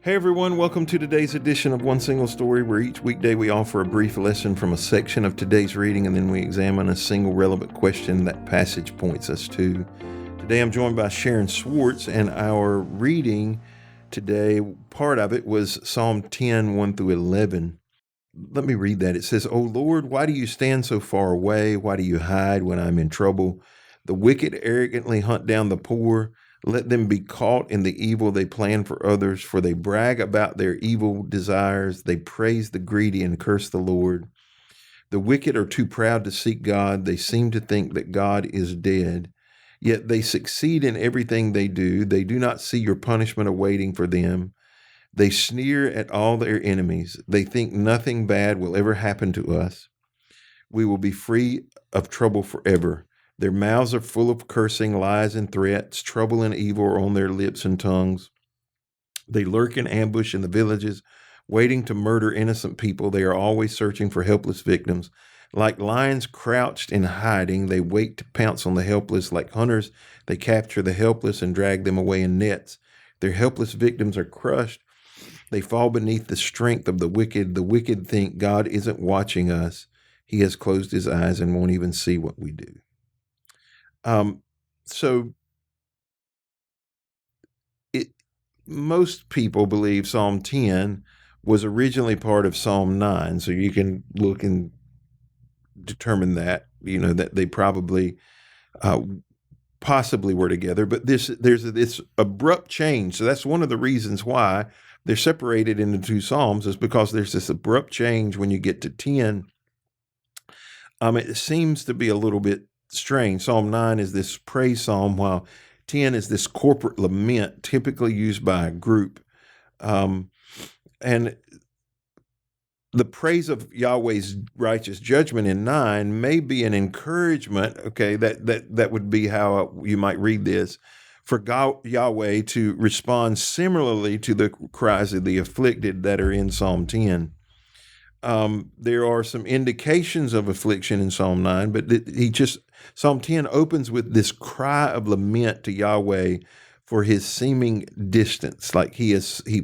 Hey everyone, welcome to today's edition of One Single Story, where each weekday we offer a brief lesson from a section of today's reading, and then we examine a single relevant question that passage points us to. Today I'm joined by Sharon Schwartz, and our reading today, part of it was Psalm 10, 1 through 11. Let me read that. It says, "O Lord, why do you stand so far away? Why do you hide when I'm in trouble? The wicked arrogantly hunt down the poor. Let them be caught in the evil they plan for others, for they brag about their evil desires. They praise the greedy and curse the Lord. The wicked are too proud to seek God. They seem to think that God is dead. Yet they succeed in everything they do. They do not see your punishment awaiting for them. They sneer at all their enemies. They think nothing bad will ever happen to us. We will be free of trouble forever. Their mouths are full of cursing, lies, and threats. Trouble and evil are on their lips and tongues. They lurk in ambush in the villages, waiting to murder innocent people. They are always searching for helpless victims. Like lions crouched in hiding, they wait to pounce on the helpless. Like hunters, they capture the helpless and drag them away in nets. Their helpless victims are crushed. They fall beneath the strength of the wicked. The wicked think God isn't watching us. He has closed his eyes and won't even see what we do." So most people believe Psalm 10 was originally part of Psalm 9. So you can look and determine that, that they probably possibly were together. But there's this abrupt change. So that's one of the reasons why they're separated into two Psalms, is because there's this abrupt change when you get to 10. It seems to be a little bit strange. Psalm 9 is this praise psalm, while 10 is this corporate lament, typically used by a group. And the praise of Yahweh's righteous judgment in 9 may be an encouragement, okay, that would be how you might read this, for God, Yahweh to respond similarly to the cries of the afflicted that are in Psalm 10. There are some indications of affliction in Psalm 9, but Psalm 10 opens with this cry of lament to Yahweh for his seeming distance, like he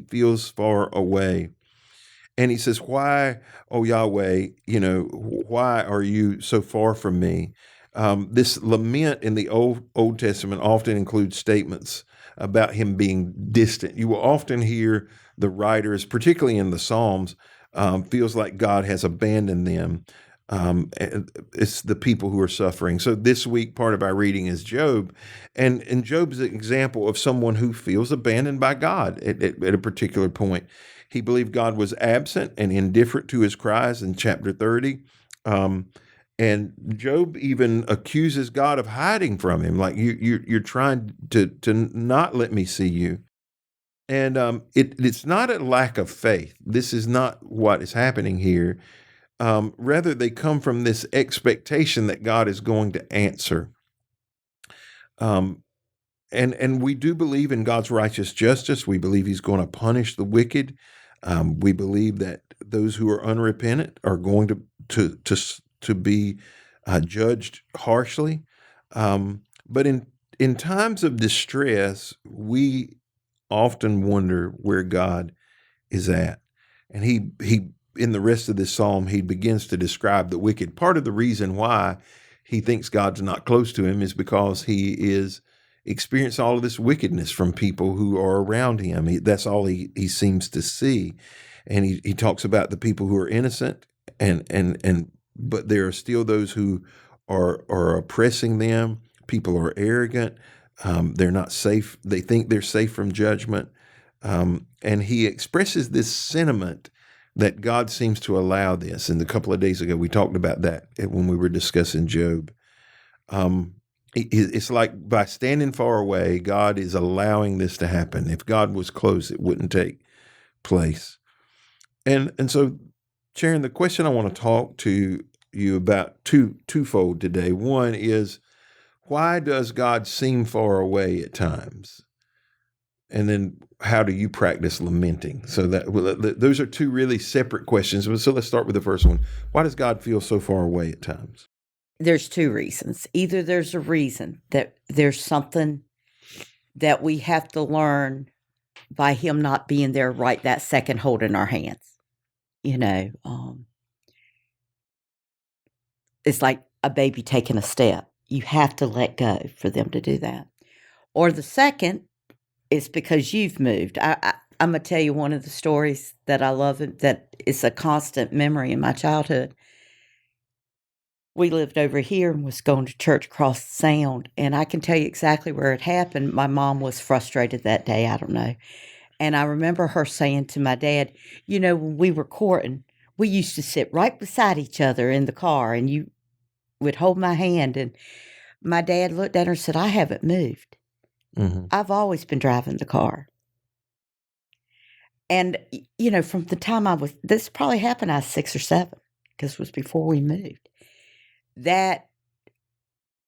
feels far away. And he says, "Why, oh Yahweh, why are you so far from me?" This lament in the Old Testament often includes statements about him being distant. You will often hear the writers, particularly in the Psalms, feels like God has abandoned them. It's the people who are suffering. So this week, part of our reading is Job, and Job's an example of someone who feels abandoned by God at a particular point. He believed God was absent and indifferent to his cries in chapter 30. And Job even accuses God of hiding from him, like you're trying to not let me see you. And it's not a lack of faith. This is not what is happening here. Rather, they come from this expectation that God is going to answer. And we do believe in God's righteous justice. We believe he's going to punish the wicked. We believe that those who are unrepentant are going to be judged harshly. But in times of distress, we often wonder where God is at. And he in the rest of this psalm, he begins to describe the wicked. Part of the reason why he thinks God's not close to him is because he is experiencing all of this wickedness from people who are around him. That's all he seems to see. And he talks about the people who are innocent, but there are still those who are oppressing them. People are arrogant. They're not safe. They think they're safe from judgment. And he expresses this sentiment that God seems to allow this. And a couple of days ago, we talked about that when we were discussing Job. It's like by standing far away, God is allowing this to happen. If God was close, it wouldn't take place. And so, Sharon, the question I want to talk to you about twofold today. One is, why does God seem far away at times? And then, how do you practice lamenting? So those are two really separate questions. So let's start with the first one. Why does God feel so far away at times? There's two reasons. Either there's a reason that there's something that we have to learn by him not being there right that second holding our hands. It's like a baby taking a step. You have to let go for them to do that. Or the second is because you've moved. I'm going to tell you one of the stories that I love, that is a constant memory in my childhood. We lived over here and was going to church across the Sound, and I can tell you exactly where it happened. My mom was frustrated that day. I don't know. And I remember her saying to my dad, when we were courting, we used to sit right beside each other in the car, and you would hold my hand. And my dad looked at her and said, I haven't moved. Mm-hmm. I've always been driving the car. And, from the time this probably happened, I was 6 or 7, because it was before we moved. That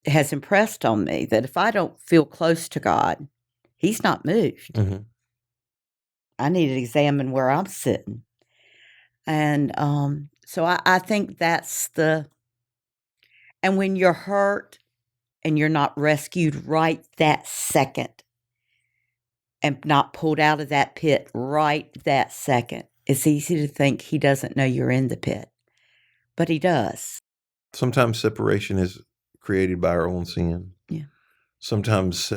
has impressed on me that if I don't feel close to God, he's not moved. Mm-hmm. I need to examine where I'm sitting. And so I think that's and when you're hurt and you're not rescued right that second and not pulled out of that pit right that second, it's easy to think he doesn't know you're in the pit, but he does. Sometimes separation is created by our own sin. Yeah. Sometimes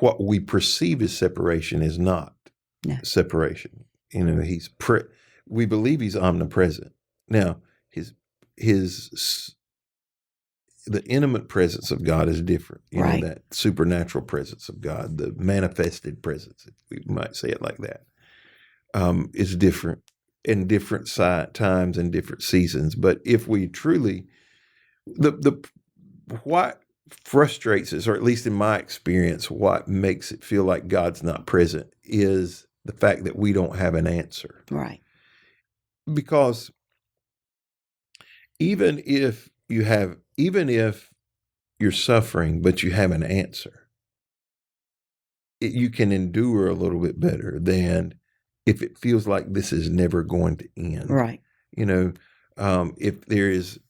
what we perceive as separation is not separation. We believe he's omnipresent. Now, the intimate presence of God is different. Right. That supernatural presence of God, the manifested presence, if we might say it like that, is different in different times and different seasons. But if we truly, what frustrates us, or at least in my experience, what makes it feel like God's not present is the fact that we don't have an answer. Right. Because even if you're suffering, but you have an answer, you can endure a little bit better than if it feels like this is never going to end. Right. If there is,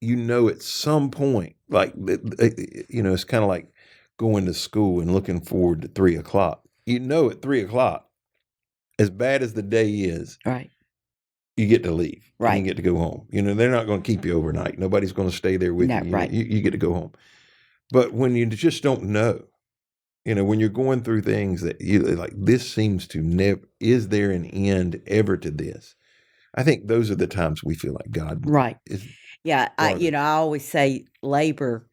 at some point, like, it's kind of like going to school and looking forward to 3:00. At 3:00, as bad as the day is, right, you get to leave. Right. And you get to go home. They're not going to keep you overnight. Nobody's going to stay there with you. Right. You get to go home. But when you just don't know, when you're going through things that you like, this seems to never, is there an end ever to this? I think those are the times we feel like God right. is. Yeah, I always say labor,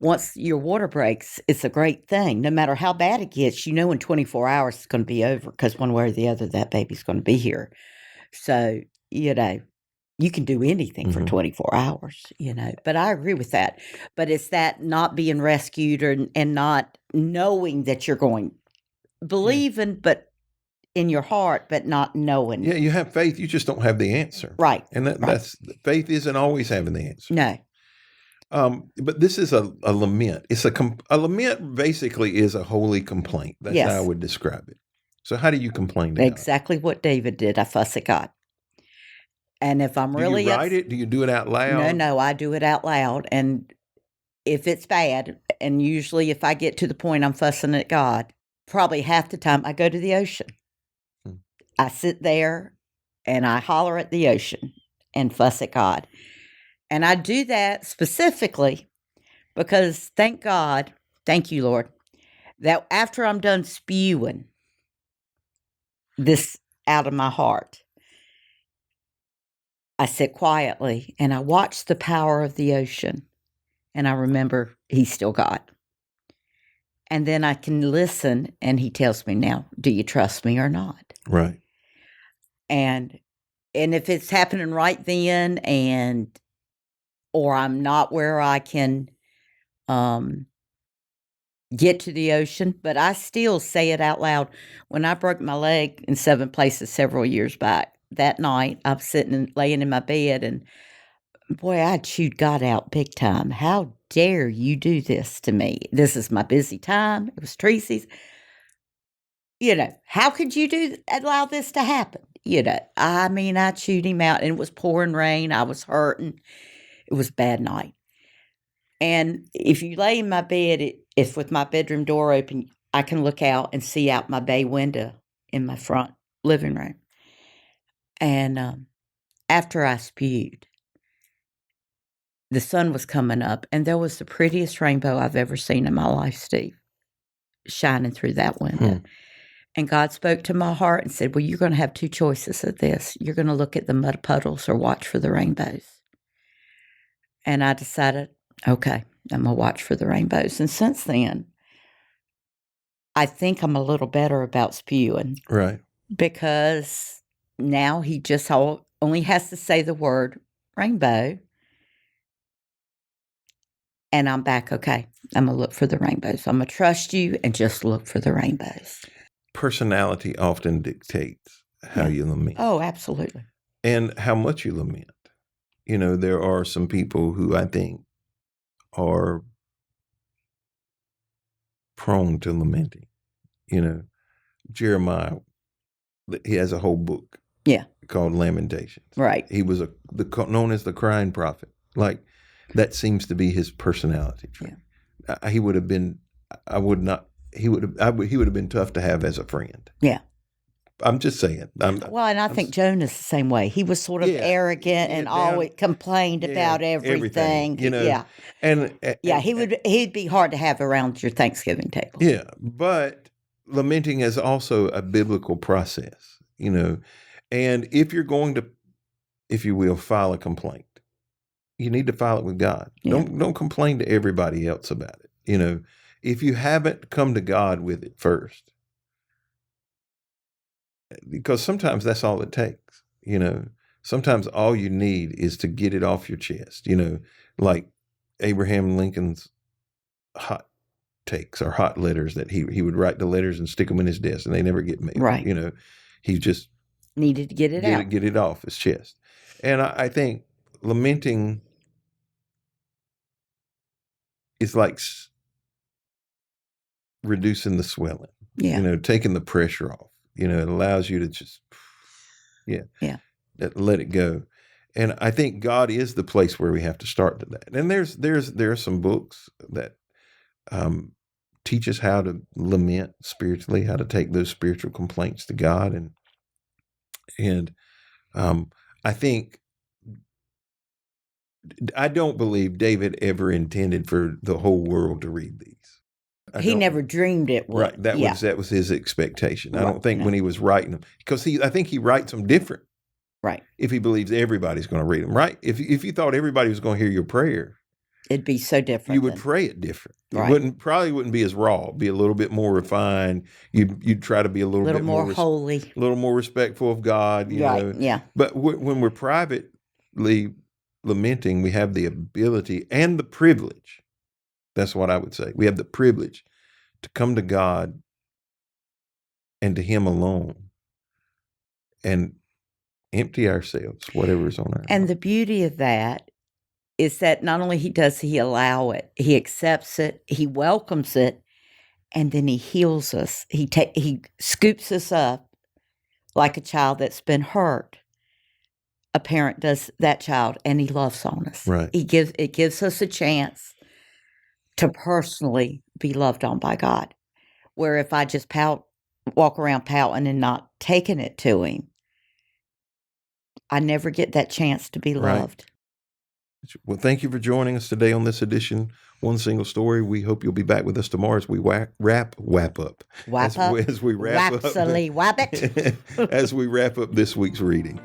once your water breaks, it's a great thing. No matter how bad it gets, in 24 hours it's going to be over, because one way or the other, that baby's going to be here. So, you can do anything for 24 hours, But I agree with that. But it's that not being rescued and not knowing that you're believing, but in your heart, but not knowing. Yeah, you have faith. You just don't have the answer. Right. And that's faith isn't always having the answer. No. But this is a lament. It's a lament basically is a holy complaint. That's how I would describe it. So how do you complain to God? Exactly what David did. I fuss at God. And if I'm really... Do you write it? Do you do it out loud? No, I do it out loud. And if it's bad, and usually if I get to the point I'm fussing at God, probably half the time I go to the ocean. I sit there and I holler at the ocean and fuss at God. And I do that specifically because thank you, Lord, that after I'm done spewing this out of my heart, I sit quietly and I watch the power of the ocean, and I remember he's still God. And then I can listen, and he tells me, now, do you trust me or not? Right. And if it's happening right then, or I'm not where I can get to the ocean, but I still say it out loud. When I broke my leg in 7 places several years back, that night I was laying in my bed, and boy, I chewed God out big time. How dare you do this to me? This is my busy time. It was Tracy's. How could you allow this to happen? I chewed him out, and it was pouring rain. I was hurting. It was a bad night. And if you lay in my bed, if with my bedroom door open, I can look out and see out my bay window in my front living room. And after I spewed, the sun was coming up, and there was the prettiest rainbow I've ever seen in my life, Steve, shining through that window. And God spoke to my heart and said, well, you're going to have two choices of this. You're going to look at the mud puddles or watch for the rainbows. And I decided, okay, I'm going to watch for the rainbows. And since then, I think I'm a little better about spewing. Right. Because now he just only has to say the word rainbow. And I'm back, okay, I'm going to look for the rainbows. I'm going to trust you and just look for the rainbows. Personality often dictates how you lament. Oh, absolutely. And how much you lament. You know, there are some people who I think are prone to lamenting. You know, Jeremiah, he has a whole book called Lamentations. Right. He was known as the crying prophet. Like, that seems to be his personality trait. Yeah. He would have been tough to have as a friend. Yeah. I'm just saying. And I think Jonah's the same way. He was sort of arrogant and always complained about everything. You know. He'd be hard to have around your Thanksgiving table. Yeah, but lamenting is also a biblical process, you know. And if you're going to, if you will, file a complaint, you need to file it with God. Yeah. Don't complain to everybody else about it. You know, if you haven't come to God with it first, because sometimes that's all it takes. You know, sometimes all you need is to get it off your chest. You know, like Abraham Lincoln's hot takes or hot letters that he would write the letters and stick them in his desk, and they never get mailed. Right. You know, he just needed to get it off his chest. And I think lamenting is like reducing the swelling. Yeah. You know, taking the pressure off. You know, it allows you to just, let it go. And I think God is the place where we have to start to that. And there are some books that teach us how to lament spiritually, how to take those spiritual complaints to God. And I think, I don't believe David ever intended for the whole world to read these. He never dreamed it would. Right. That was his expectation. Right. I don't think when he was writing them, because I think he writes them different. Right. If he believes everybody's going to read them, right? If you thought everybody was going to hear your prayer, it'd be so different. You would pray it different. Right. It probably wouldn't be as raw. Be a little bit more refined. You'd try to be a little bit more holy, a little more respectful of God. You know? Yeah. But when we're privately lamenting, we have the ability and the privilege. That's what I would say. We have the privilege to come to God and to Him alone and empty ourselves, whatever is on our And the beauty of that is that not only does He allow it, He accepts it, He welcomes it, and then He heals us. He scoops us up like a child that's been hurt. A parent does that child, and He loves on us. Right. It gives us a chance to personally be loved on by God. Where if I just walk around pouting and not taking it to Him, I never get that chance to be loved. Right. Well, thank you for joining us today on this edition, One Single Story. We hope you'll be back with us tomorrow as we wrap up. As we wrap up. As we wrap up this week's reading.